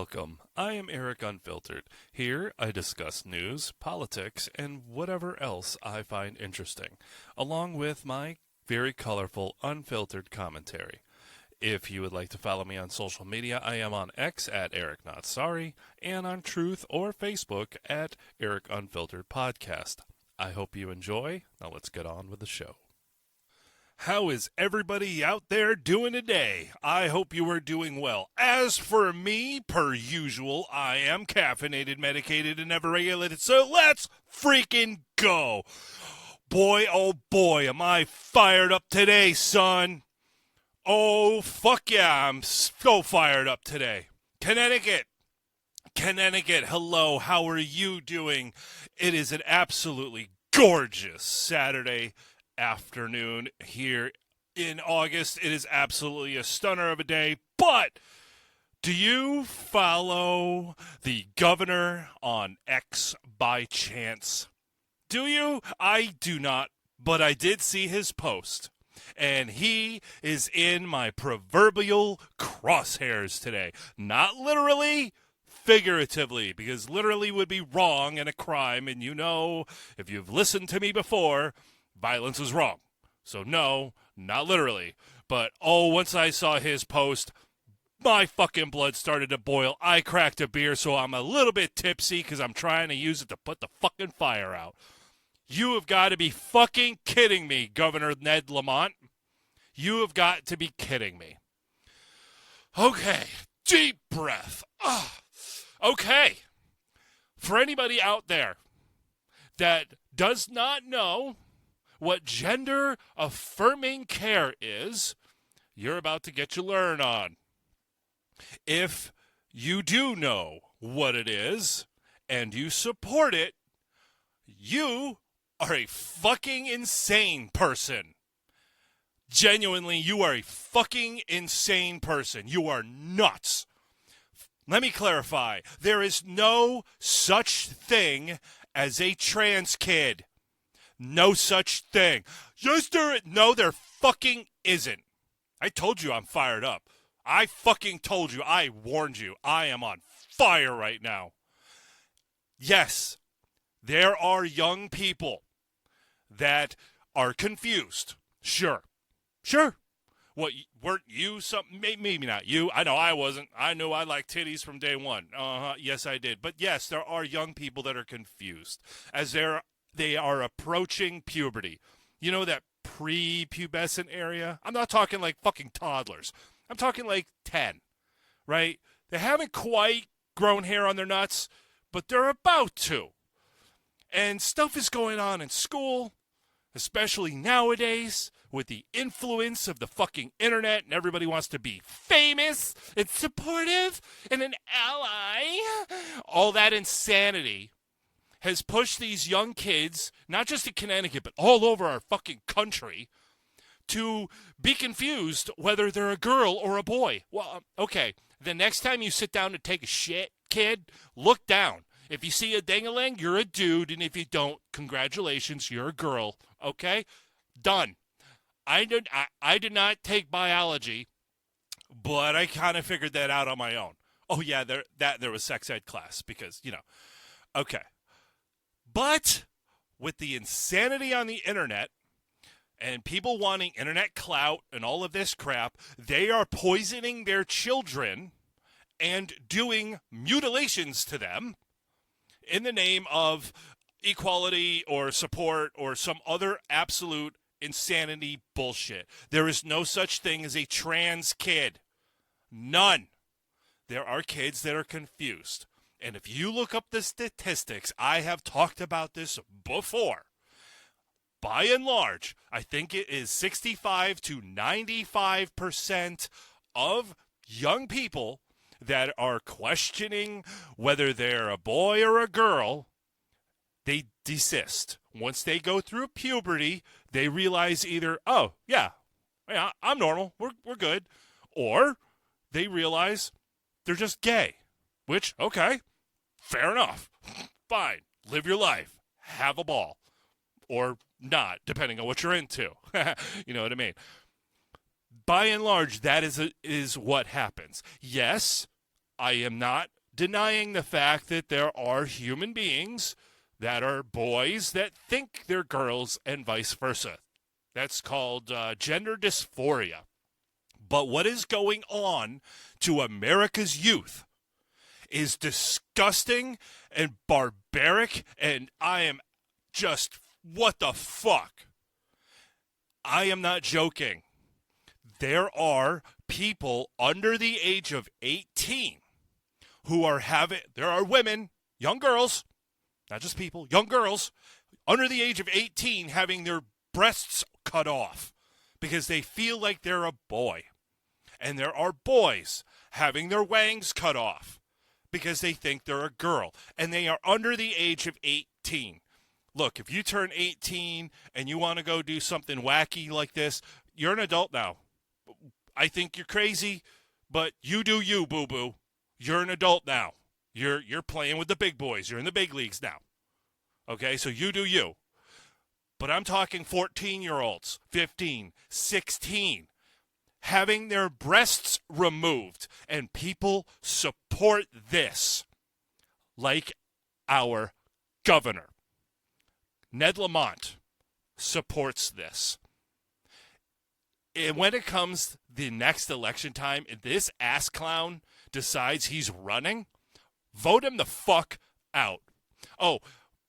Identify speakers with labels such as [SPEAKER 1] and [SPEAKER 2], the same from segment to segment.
[SPEAKER 1] Welcome. I am Eric Unfiltered. Here I discuss news, politics, and whatever else I find interesting, along with my very colorful, unfiltered commentary. If you would like to follow me on social media, I am on X at Eric Not Sorry, and on Truth or Facebook at Eric Unfiltered Podcast. I hope you enjoy. Now let's get on with the show. How is everybody out there doing today? I hope you are doing well. As for me, per usual, I am caffeinated, medicated, and never regulated, so let's freaking go. Boy, oh boy, am I fired up today, son. Oh, fuck yeah, I'm so fired up today. Connecticut, hello, how are you doing? It is an absolutely gorgeous Saturday afternoon here in August. It is absolutely a stunner of a day, but do you follow the governor on X by chance? Do you? I do not, but I did see his post, and he is in my proverbial crosshairs today. Not literally, figuratively, because literally would be wrong and a crime, and you know, if you've listened to me before, violence is wrong. So no, not literally. But once I saw his post, my fucking blood started to boil. I cracked a beer, so I'm a little bit tipsy because I'm trying to use it to put the fucking fire out. You have got to be fucking kidding me, Governor Ned Lamont. You have got to be kidding me. Okay, deep breath. Okay. For anybody out there that does not know what gender affirming care is, you're about to get your learn on. If you do know what it is and you support it, you are a fucking insane person. Genuinely, you are a fucking insane person. You are nuts. Let me clarify. There is no such thing as a trans kid. No such thing. No, there fucking isn't. I told you I'm fired up. I fucking told you. I warned you. I am on fire right now. Yes, there are young people that are confused. Sure. What, weren't you something? Maybe not you. I know I wasn't. I knew I liked titties from day one. Yes, I did. But yes, there are young people that are confused as they are approaching puberty. You know, that pre-pubescent area? I'm not talking like fucking toddlers. I'm talking like 10, right? They haven't quite grown hair on their nuts, but they're about to. And stuff is going on in school, especially nowadays, with the influence of the fucking internet, and everybody wants to be famous and supportive and an ally. All that insanity has pushed these young kids, not just in Connecticut, but all over our fucking country, to be confused whether they're a girl or a boy. Well, okay, the next time you sit down to take a shit, kid, look down. If you see a ding-a-ling, you're a dude, and if you don't, congratulations, you're a girl, okay? Done. I did not take biology, but I kind of figured that out on my own. Oh, yeah, there was sex ed class because, okay. But with the insanity on the internet and people wanting internet clout and all of this crap, they are poisoning their children and doing mutilations to them in the name of equality or support or some other absolute insanity bullshit. There is no such thing as a trans kid. None. There are kids that are confused. And if you look up the statistics, I have talked about this before. By and large, I think it is 65 to 95% of young people that are questioning whether they're a boy or a girl, they desist. Once they go through puberty, they realize either, oh, yeah, I'm normal, we're good, or they realize they're just gay, which, okay, fair enough, fine, live your life, have a ball, or not, depending on what you're into. You know what I mean? By and large, that is what happens. Yes, I am not denying the fact that there are human beings that are boys that think they're girls and vice versa. That's called gender dysphoria. But what is going on to America's youth is disgusting and barbaric, and I am just, what the fuck? I am not joking. There are people under the age of 18 who are there are women, young girls, not just people, young girls, under the age of 18 having their breasts cut off because they feel like they're a boy. And there are boys having their wangs cut off because they think they're a girl. And they are under the age of 18. Look, if you turn 18 and you want to go do something wacky like this, you're an adult now. I think you're crazy, but you do you, boo-boo. You're an adult now. You're playing with the big boys. You're in the big leagues now. Okay, so you do you. But I'm talking 14-year-olds, 15, 16, having their breasts removed, and people support this like our governor. Ned Lamont supports this. And when it comes the next election time, if this ass clown decides he's running, vote him the fuck out. Oh,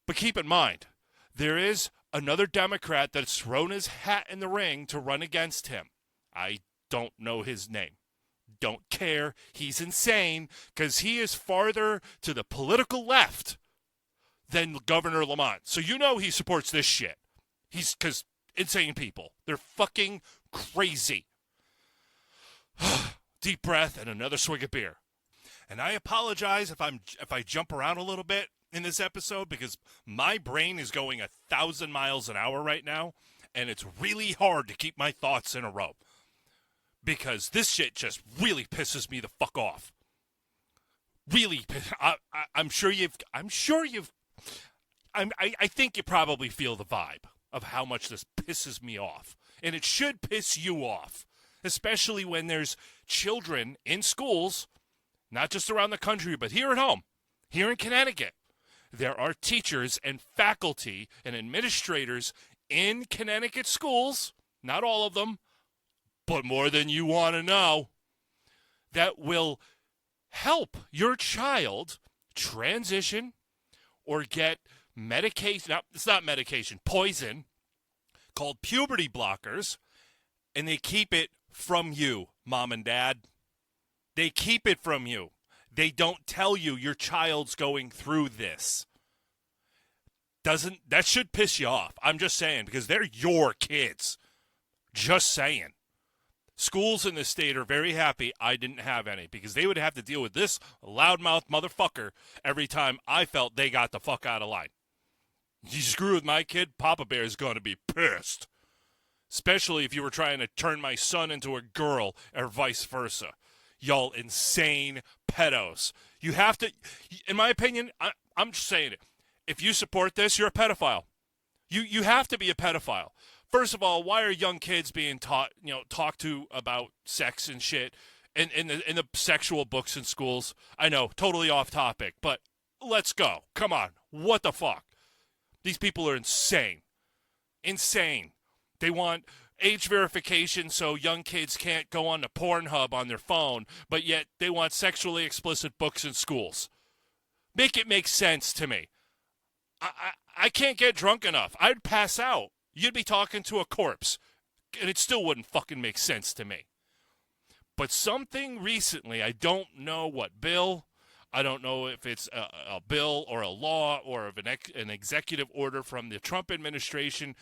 [SPEAKER 1] but keep in mind, there is another Democrat that's thrown his hat in the ring to run against him. I don't know his name. Don't care. He's insane because he is farther to the political left than Governor Lamont. So you know he supports this shit. Because insane people. They're fucking crazy. Deep breath and another swig of beer. And I apologize if I jump around a little bit in this episode because my brain is going 1,000 miles an hour right now, and it's really hard to keep my thoughts in a row because this shit just really pisses me the fuck off. Really, I think you probably feel the vibe of how much this pisses me off, and it should piss you off, especially when there's children in schools, not just around the country, but here at home, here in Connecticut. There are teachers and faculty and administrators in Connecticut schools, not all of them, but more than you want to know, that will help your child transition or get medication. No, it's not medication, poison, called puberty blockers, and they keep it from you, mom and dad. They keep it from you. They don't tell you your child's going through this. That should piss you off. I'm just saying, because they're your kids. Just saying. Schools in this state are very happy I didn't have any, because they would have to deal with this loudmouth motherfucker every time I felt they got the fuck out of line. You screw with my kid, Papa Bear is going to be pissed. Especially if you were trying to turn my son into a girl or vice versa. Y'all insane pedos. You have to, in my opinion, I'm just saying it. If you support this, you're a pedophile. You have to be a pedophile. First of all, why are young kids being talked to about sex and shit in the sexual books in schools? I know, totally off topic, but let's go. Come on. What the fuck? These people are insane. Insane. They want age verification so young kids can't go on to Pornhub on their phone, but yet they want sexually explicit books in schools. Make it make sense to me. I can't get drunk enough. I'd pass out. You'd be talking to a corpse, and it still wouldn't fucking make sense to me. But something recently, I don't know what bill, I don't know if it's a bill or a law or an executive order from the Trump administration.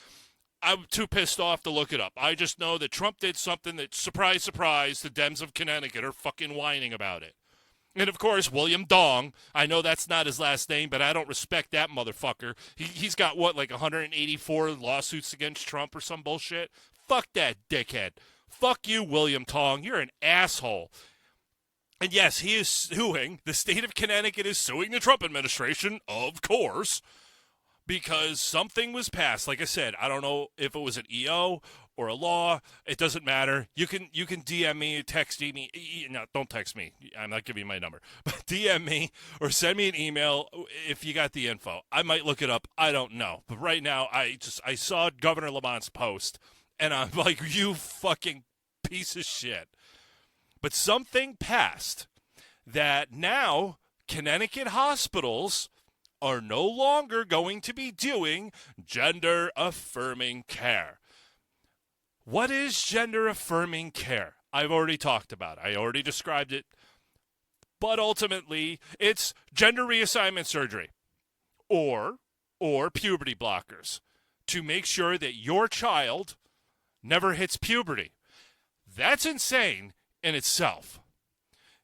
[SPEAKER 1] I'm too pissed off to look it up. I just know that Trump did something that, surprise, surprise, the Dems of Connecticut are fucking whining about it. And, of course, William Dong. I know that's not his last name, but I don't respect that motherfucker. He's got, 184 lawsuits against Trump or some bullshit? Fuck that dickhead. Fuck you, William Tong. You're an asshole. And, yes, he is suing. The state of Connecticut is suing the Trump administration, of course, because something was passed. Like I said, I don't know if it was an EO or a law. It doesn't matter. You can DM me, text me. No, don't text me. I'm not giving you my number. But DM me or send me an email if you got the info. I might look it up. I don't know. But right now, I saw Governor Lamont's post, and I'm like, you fucking piece of shit. But something passed that now Connecticut hospitals are no longer going to be doing gender-affirming care. What is gender-affirming care? I've already talked about it. I already described it. But ultimately, it's gender reassignment surgery or puberty blockers to make sure that your child never hits puberty. That's insane in itself.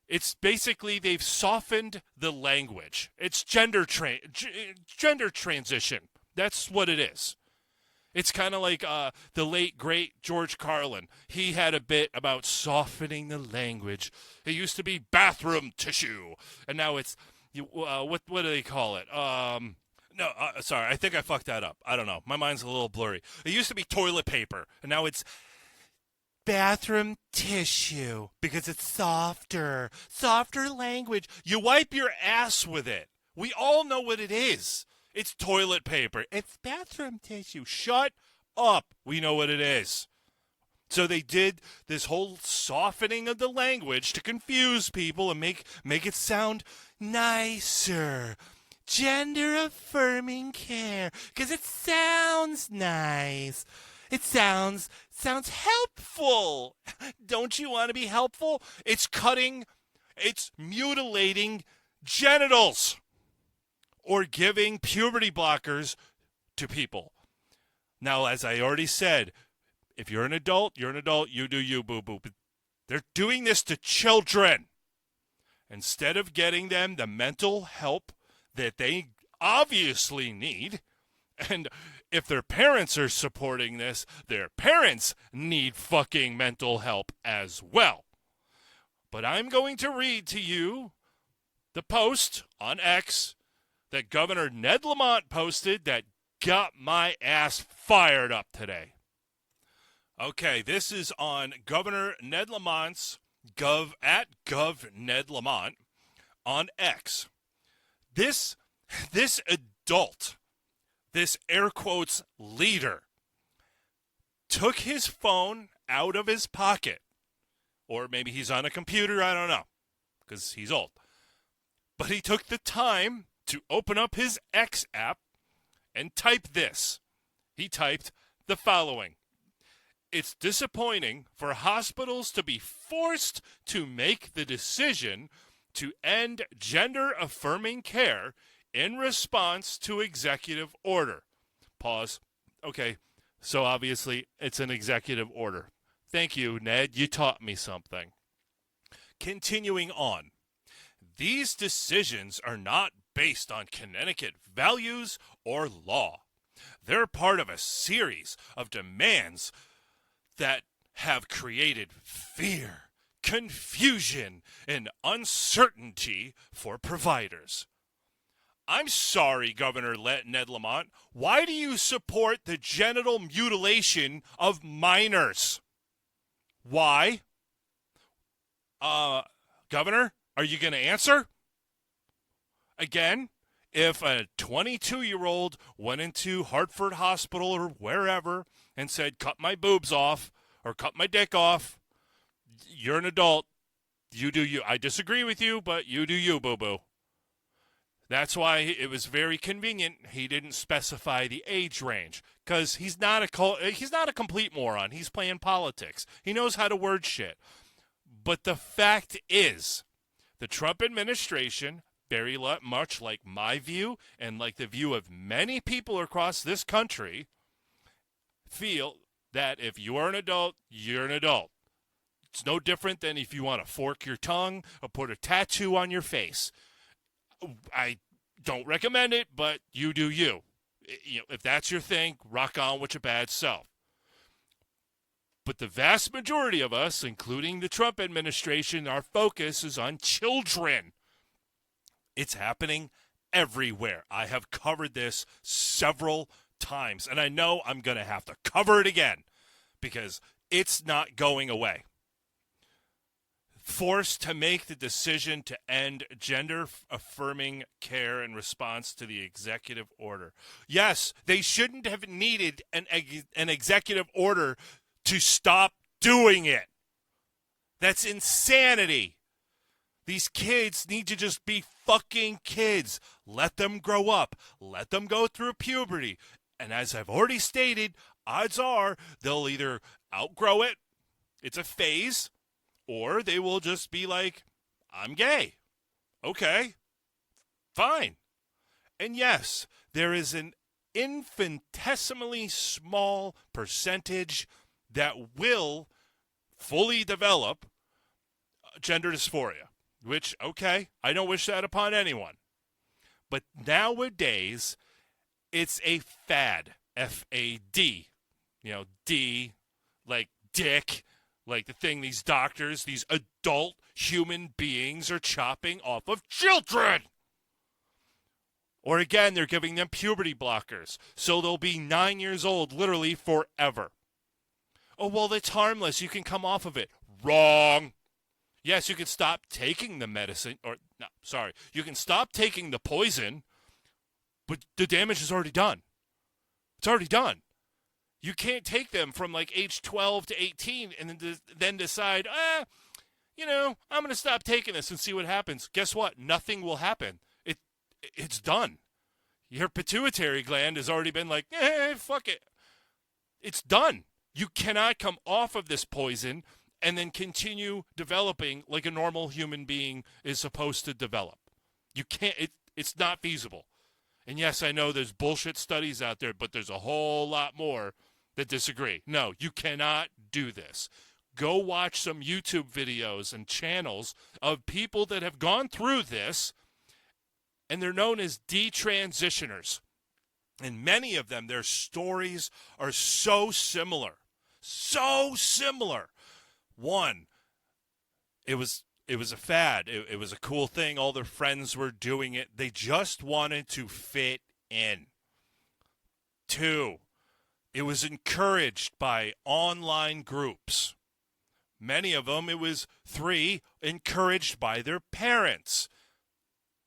[SPEAKER 1] It's basically they've softened the language. It's gender transition. That's what it is. It's kind of like the late, great George Carlin. He had a bit about softening the language. It used to be bathroom tissue, and now it's, what do they call it? Sorry, I think I fucked that up. I don't know. My mind's a little blurry. It used to be toilet paper, and now it's bathroom tissue because it's softer language. You wipe your ass with it. We all know what it is. It's toilet paper. It's bathroom tissue. Shut up. We know what it is. So they did this whole softening of the language to confuse people and make it sound nicer. Gender affirming care because it sounds nice. It sounds helpful. Don't you want to be helpful? It's mutilating genitals or giving puberty blockers to people. Now, as I already said, if you're an adult, you do you, boo-boo. But they're doing this to children. Instead of getting them the mental help that they obviously need, and if their parents are supporting this, their parents need fucking mental help as well. But I'm going to read to you the post on X that Governor Ned Lamont posted that got my ass fired up today. Okay, this is on Governor Ned Lamont's Gov Ned Lamont on X. This adult, this air quotes leader, took his phone out of his pocket, or maybe he's on a computer, I don't know, because he's old. But he took the time to open up his X app and type this. He typed the following. It's disappointing for hospitals to be forced to make the decision to end gender-affirming care in response to executive order. Pause. Okay, so obviously it's an executive order. Thank you, Ned. You taught me something. Continuing on. These decisions are not based on Connecticut values or law. They're part of a series of demands that have created fear, confusion, and uncertainty for providers. I'm sorry, Governor Ned Lamont. Why do you support the genital mutilation of minors? Why? Governor, are you going to answer? Again, if a 22-year-old went into Hartford Hospital or wherever and said, cut my boobs off or cut my dick off, you're an adult. You do you. I disagree with you, but you do you, boo-boo. That's why it was very convenient he didn't specify the age range, because he's not a complete moron. He's playing politics. He knows how to word shit. But the fact is, the Trump administration, very much like my view and like the view of many people across this country, feel that if you are an adult, you're an adult. It's no different than if you want to fork your tongue or put a tattoo on your face. I don't recommend it, but you do you. If that's your thing, rock on with your bad self. But the vast majority of us, including the Trump administration, our focus is on children. It's happening everywhere. I have covered this several times, and I know I'm going to have to cover it again because it's not going away. Forced to make the decision to end gender-affirming care in response to the executive order. Yes, they shouldn't have needed an executive order to stop doing it. That's insanity. These kids need to just be fucking kids. Let them grow up. Let them go through puberty. And as I've already stated, odds are they'll either outgrow it, it's a phase, or they will just be like, I'm gay. Okay, fine. And yes, there is an infinitesimally small percentage that will fully develop gender dysphoria, which, okay, I don't wish that upon anyone. But nowadays, it's a fad, F-A-D. D, like dick, like the thing these doctors, these adult human beings are chopping off of children. Or again, they're giving them puberty blockers, so they'll be 9 years old literally forever. Oh, well, it's harmless. You can come off of it. Wrong. Yes, you can stop taking the medicine, you can stop taking the poison, but the damage is already done. It's already done. You can't take them from like age 12 to 18 and then decide, I'm going to stop taking this and see what happens. Guess what? Nothing will happen. It's done. Your pituitary gland has already been like, fuck it. It's done. You cannot come off of this poison and then continue developing like a normal human being is supposed to develop. You can't. It's not feasible. And yes, I know there's bullshit studies out there, but there's a whole lot more that disagree. No, you cannot do this. Go watch some YouTube videos and channels of people that have gone through this, and they're known as detransitioners. And many of them, their stories are so similar. So similar. One, it was a fad. It was a cool thing. All their friends were doing it. They just wanted to fit in. Two, it was encouraged by online groups. Many of them, it was 3, encouraged by their parents.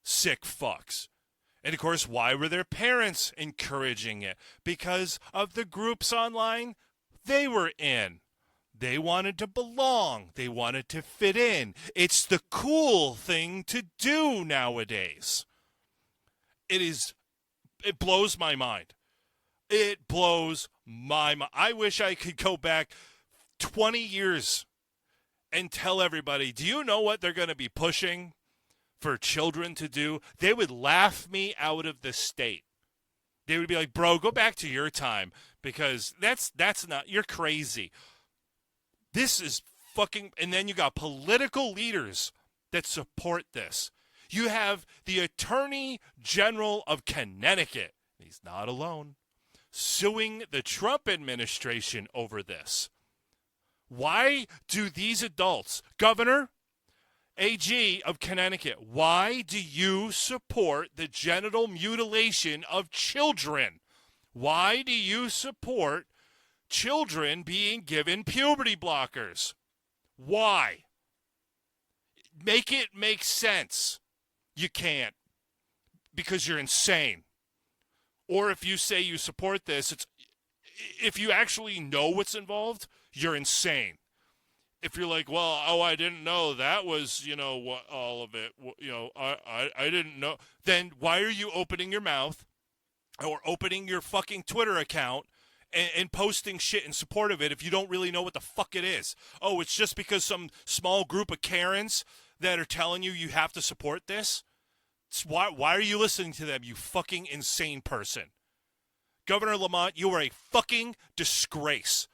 [SPEAKER 1] Sick fucks. And of course, why were their parents encouraging it? Because of the groups online they were in. They wanted to belong. They wanted to fit in. It's the cool thing to do nowadays. It blows my mind. It blows my mind. I wish I could go back 20 years and tell everybody, do you know what they're going to be pushing for children to do? They would laugh me out of the state. They would be like, bro, go back to your time because that's not, you're crazy. This is fucking, and then you got political leaders that support this. You have the Attorney General of Connecticut, he's not alone, suing the Trump administration over this. Why do these adults, Governor, AG of Connecticut, why do you support the genital mutilation of children? Why do you support children being given puberty blockers? Why? Make it make sense. You can't, because you're insane. Or if you say you support this, if you actually know what's involved, you're insane. If you're like, well, I didn't know that was, what all of it, I didn't know, then why are you opening your mouth or opening your fucking Twitter account and posting shit in support of it if you don't really know what the fuck it is? Oh, it's just because some small group of Karens that are telling you have to support this? Why are you listening to them, you fucking insane person? Governor Lamont, you are a fucking disgrace.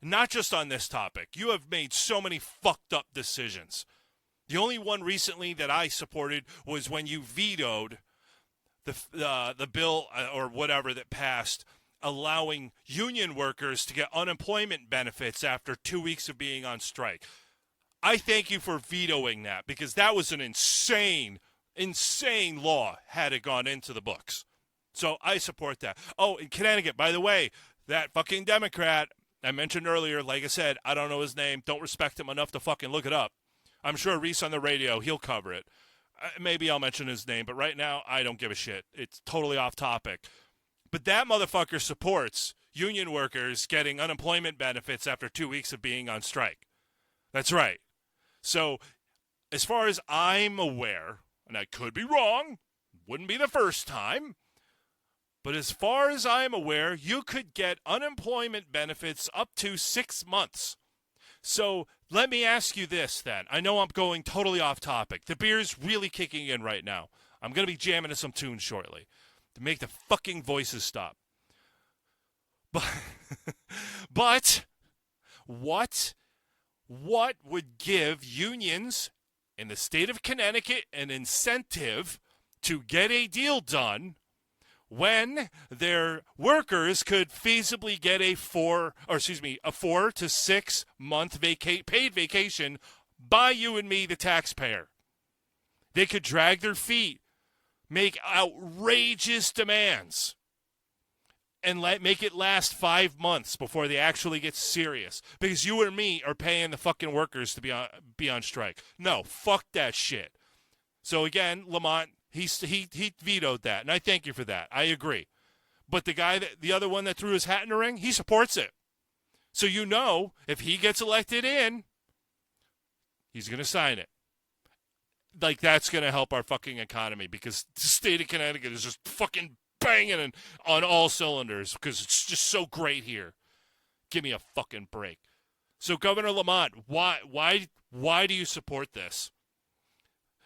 [SPEAKER 1] Not just on this topic. You have made so many fucked up decisions. The only one recently that I supported was when you vetoed the bill or whatever that passed allowing union workers to get unemployment benefits after 2 weeks of being on strike. I thank you for vetoing that because that was an insane law had it gone into the books. So I support that. Oh, in Connecticut, by the way, that fucking Democrat, I mentioned earlier, like I said, I don't know his name. Don't respect him enough to fucking look it up. I'm sure Reese on the radio, he'll cover it. Maybe I'll mention his name, but right now, I don't give a shit. It's totally off topic. But that motherfucker supports union workers getting unemployment benefits after 2 weeks of being on strike. That's right. So, as far as I'm aware, and I could be wrong, wouldn't be the first time, but as far as I'm aware, you could get unemployment benefits up to 6 months. So let me ask you this then. I know I'm going totally off topic. The beer's really kicking in right now. I'm going to be jamming to some tunes shortly to make the fucking voices stop. But what would give unions in the state of Connecticut an incentive to get a deal done when their workers could feasibly get a 4 to 6 month paid vacation by you and me, the taxpayer? They could drag their feet, make outrageous demands, and make it last 5 months before they actually get serious. Because you or me are paying the fucking workers to be on strike. No, fuck that shit. So again, Lamont, he vetoed that, and I thank you for that. I agree. But the other one that threw his hat in the ring, he supports it. So you know, if he gets elected in, he's going to sign it. Like, that's going to help our fucking economy, because the state of Connecticut is just fucking banging on all cylinders because it's just so great here. Give me a fucking break. So, Governor Lamont, why do you support this?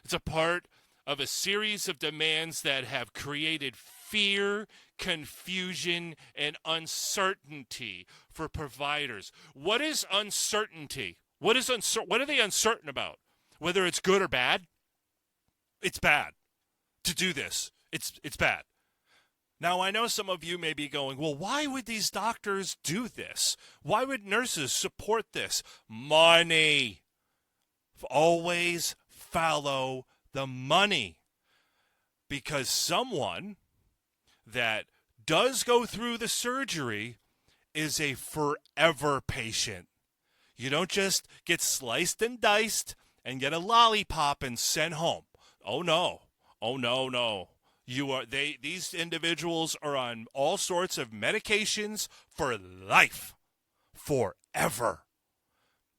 [SPEAKER 1] It's a part of a series of demands that have created fear, confusion, and uncertainty for providers. What is uncertainty? What are they uncertain about? Whether it's good or bad? It's bad to do this. It's bad. Now, I know some of you may be going, well, why would these doctors do this? Why would nurses support this? Money. Always follow the money. Because someone that does go through the surgery is a forever patient. You don't just get sliced and diced and get a lollipop and sent home. Oh, no. Oh, no, no. These individuals are on all sorts of medications for life, forever.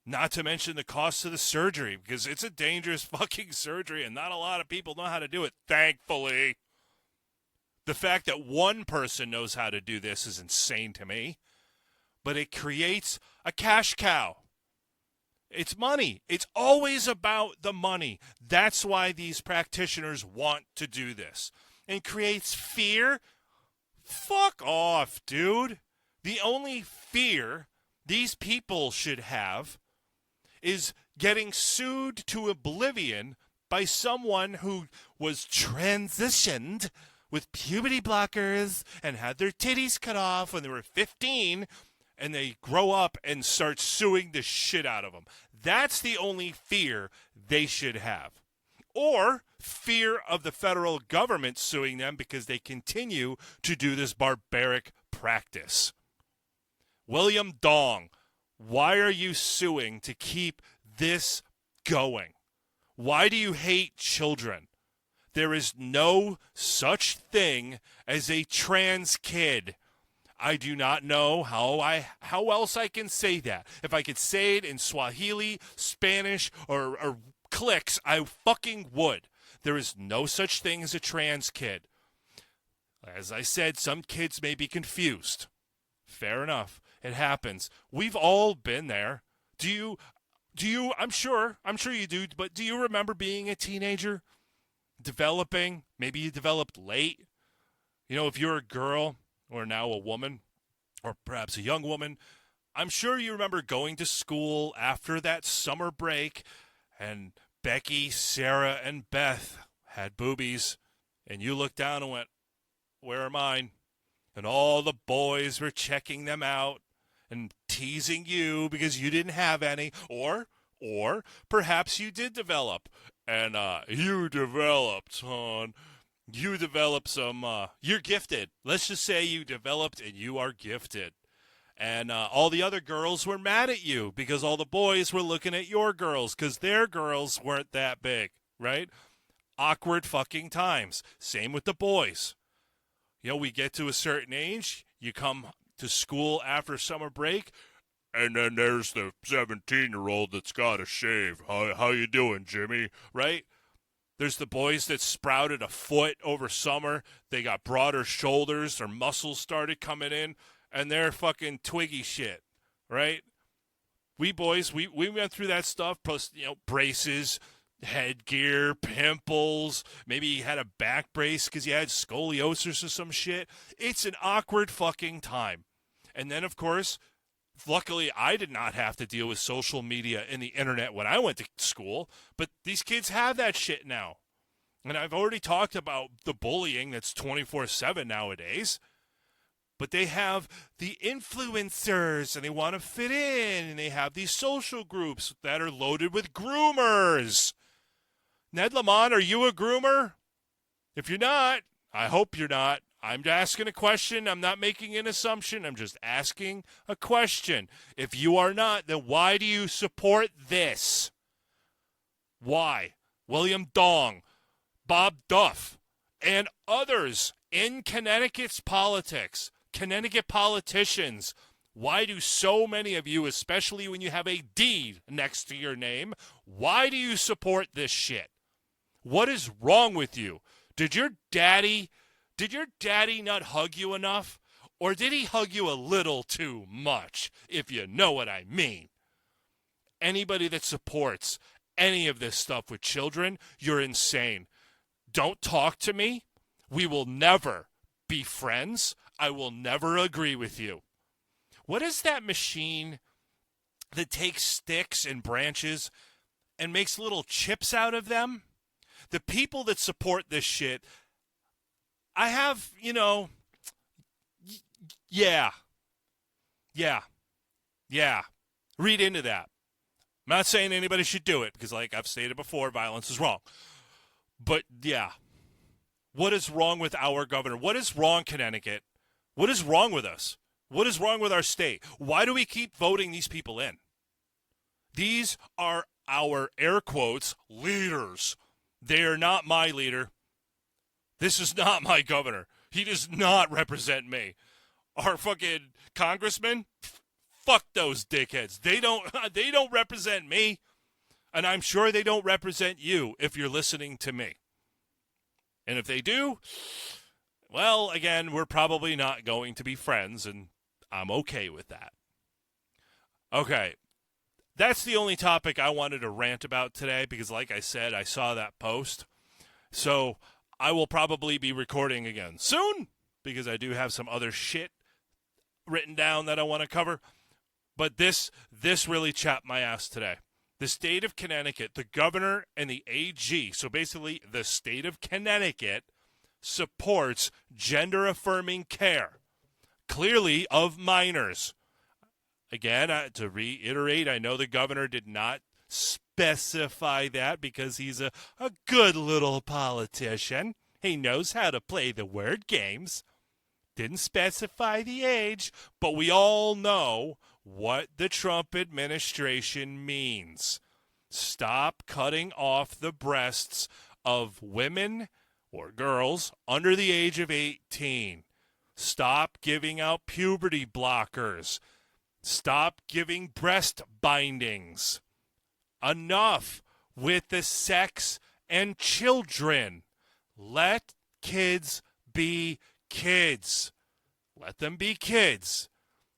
[SPEAKER 1] Not to mention the cost of the surgery, because it's a dangerous fucking surgery and not a lot of people know how to do it, thankfully. The fact that one person knows how to do this is insane to me. But it creates a cash cow. It's money. It's always about the money. That's why these practitioners want to do this. And creates fear? Fuck off, dude. The only fear these people should have is getting sued to oblivion by someone who was transitioned with puberty blockers and had their titties cut off when they were 15, and they grow up and start suing the shit out of them. That's the only fear they should have. Or fear of the federal government suing them because they continue to do this barbaric practice. William Dong, why are you suing to keep this going? Why do you hate children? There is no such thing as a trans kid. I do not know how else I can say that. If I could say it in Swahili, Spanish, or clicks, I fucking would. There is no such thing as a trans kid. As I said, some kids may be confused. Fair enough. It happens. We've all been there. Do you, I'm sure you do, but do you remember being a teenager? Developing? Maybe you developed late. You know, if you're a girl or now a woman or perhaps a young woman, I'm sure you remember going to school after that summer break and Becky, Sarah, and Beth had boobies, and you looked down and went, where are mine? And all the boys were checking them out and teasing you because you didn't have any, or perhaps you did develop, and you developed, hon. You developed some, you're gifted. Let's just say you developed and you are gifted. And all the other girls were mad at you because all the boys were looking at your girls because their girls weren't that big, right? Awkward fucking times. Same with the boys. We get to a certain age, you come to school after summer break, and then there's the 17-year-old that's got to shave. How you doing, Jimmy? Right? There's the boys that sprouted a foot over summer. They got broader shoulders. Their muscles started coming in, and they're fucking twiggy shit, right? We boys, we went through that stuff, plus, braces, headgear, pimples. Maybe you had a back brace because you had scoliosis or some shit. It's an awkward fucking time. And then, of course, luckily, I did not have to deal with social media and the internet when I went to school, but these kids have that shit now. And I've already talked about the bullying that's 24/7 nowadays, but they have the influencers and they want to fit in, and they have these social groups that are loaded with groomers. Ned Lamont, are you a groomer? If you're not, I hope you're not. I'm asking a question. I'm not making an assumption. I'm just asking a question. If you are not, then why do you support this? Why? William Dong, Bob Duff, and others in Connecticut's politics, Connecticut politicians. Why do so many of you, especially when you have a D next to your name, why do you support this shit? What is wrong with you? Did your daddy not hug you enough? Or did he hug you a little too much, if you know what I mean? Anybody that supports any of this stuff with children, you're insane. Don't talk to me. We will never be friends. I will never agree with you. What is that machine that takes sticks and branches and makes little chips out of them? The people that support this shit, I have, yeah. Read into that. I'm not saying anybody should do it because, like I've stated before, violence is wrong. But, yeah. What is wrong with our governor? What is wrong, Connecticut? What is wrong with us? What is wrong with our state? Why do we keep voting these people in? These are our, air quotes, leaders. They are not my leader. This is not my governor. He does not represent me. Our fucking congressman, fuck those dickheads. They don't represent me. And I'm sure they don't represent you if you're listening to me. And if they do, well, again, we're probably not going to be friends, and I'm okay with that. Okay. That's the only topic I wanted to rant about today because, like I said, I saw that post. So I will probably be recording again soon because I do have some other shit written down that I want to cover. But this really chapped my ass today. The state of Connecticut, the governor and the AG, so basically the state of Connecticut, supports gender-affirming care, clearly of minors. Again, to reiterate, I know the governor did not specify that because he's a good little politician. He knows how to play the word games. Didn't specify the age, but we all know what the Trump administration means. Stop cutting off the breasts of women or girls under the age of 18. Stop giving out puberty blockers. Stop giving breast bindings. Enough with the sex and children. Let kids be kids. Let them be kids.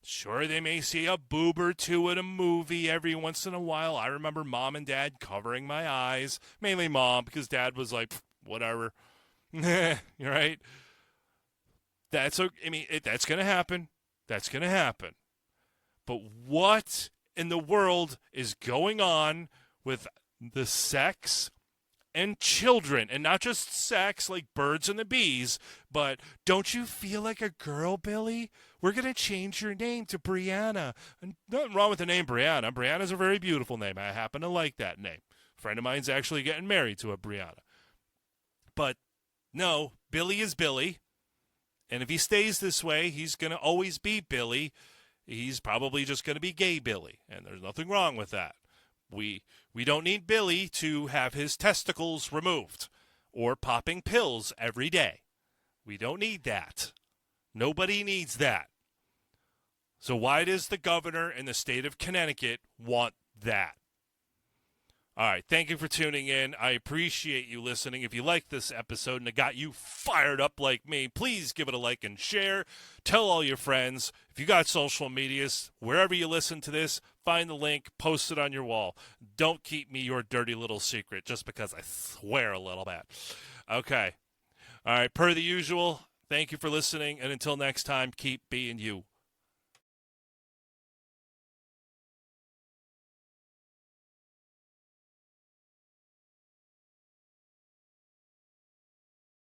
[SPEAKER 1] Sure, they may see a boob or two in a movie every once in a while. I remember mom and dad covering my eyes. Mainly mom, because dad was like, whatever. You're right. That's going to happen. That's going to happen. But what in the world is going on with the sex and children? And not just sex like birds and the bees, but don't you feel like a girl, Billy? We're going to change your name to Brianna. And nothing wrong with the name Brianna. Brianna's a very beautiful name. I happen to like that name. A friend of mine's actually getting married to a Brianna. But no, Billy is Billy. And if he stays this way, he's going to always be Billy. he's probably just going to be gay Billy, and there's nothing wrong with that. We don't need Billy to have his testicles removed or popping pills every day. We don't need that. Nobody needs that. So why does the governor in the state of Connecticut want that? All right, thank you for tuning in. I appreciate you listening. If you like this episode and it got you fired up like me, please give it a like and share. Tell all your friends. If you got social medias, wherever you listen to this, find the link, post it on your wall. Don't keep me your dirty little secret just because I swear a little bit. Okay. All right, per the usual, thank you for listening, and until next time, keep being you.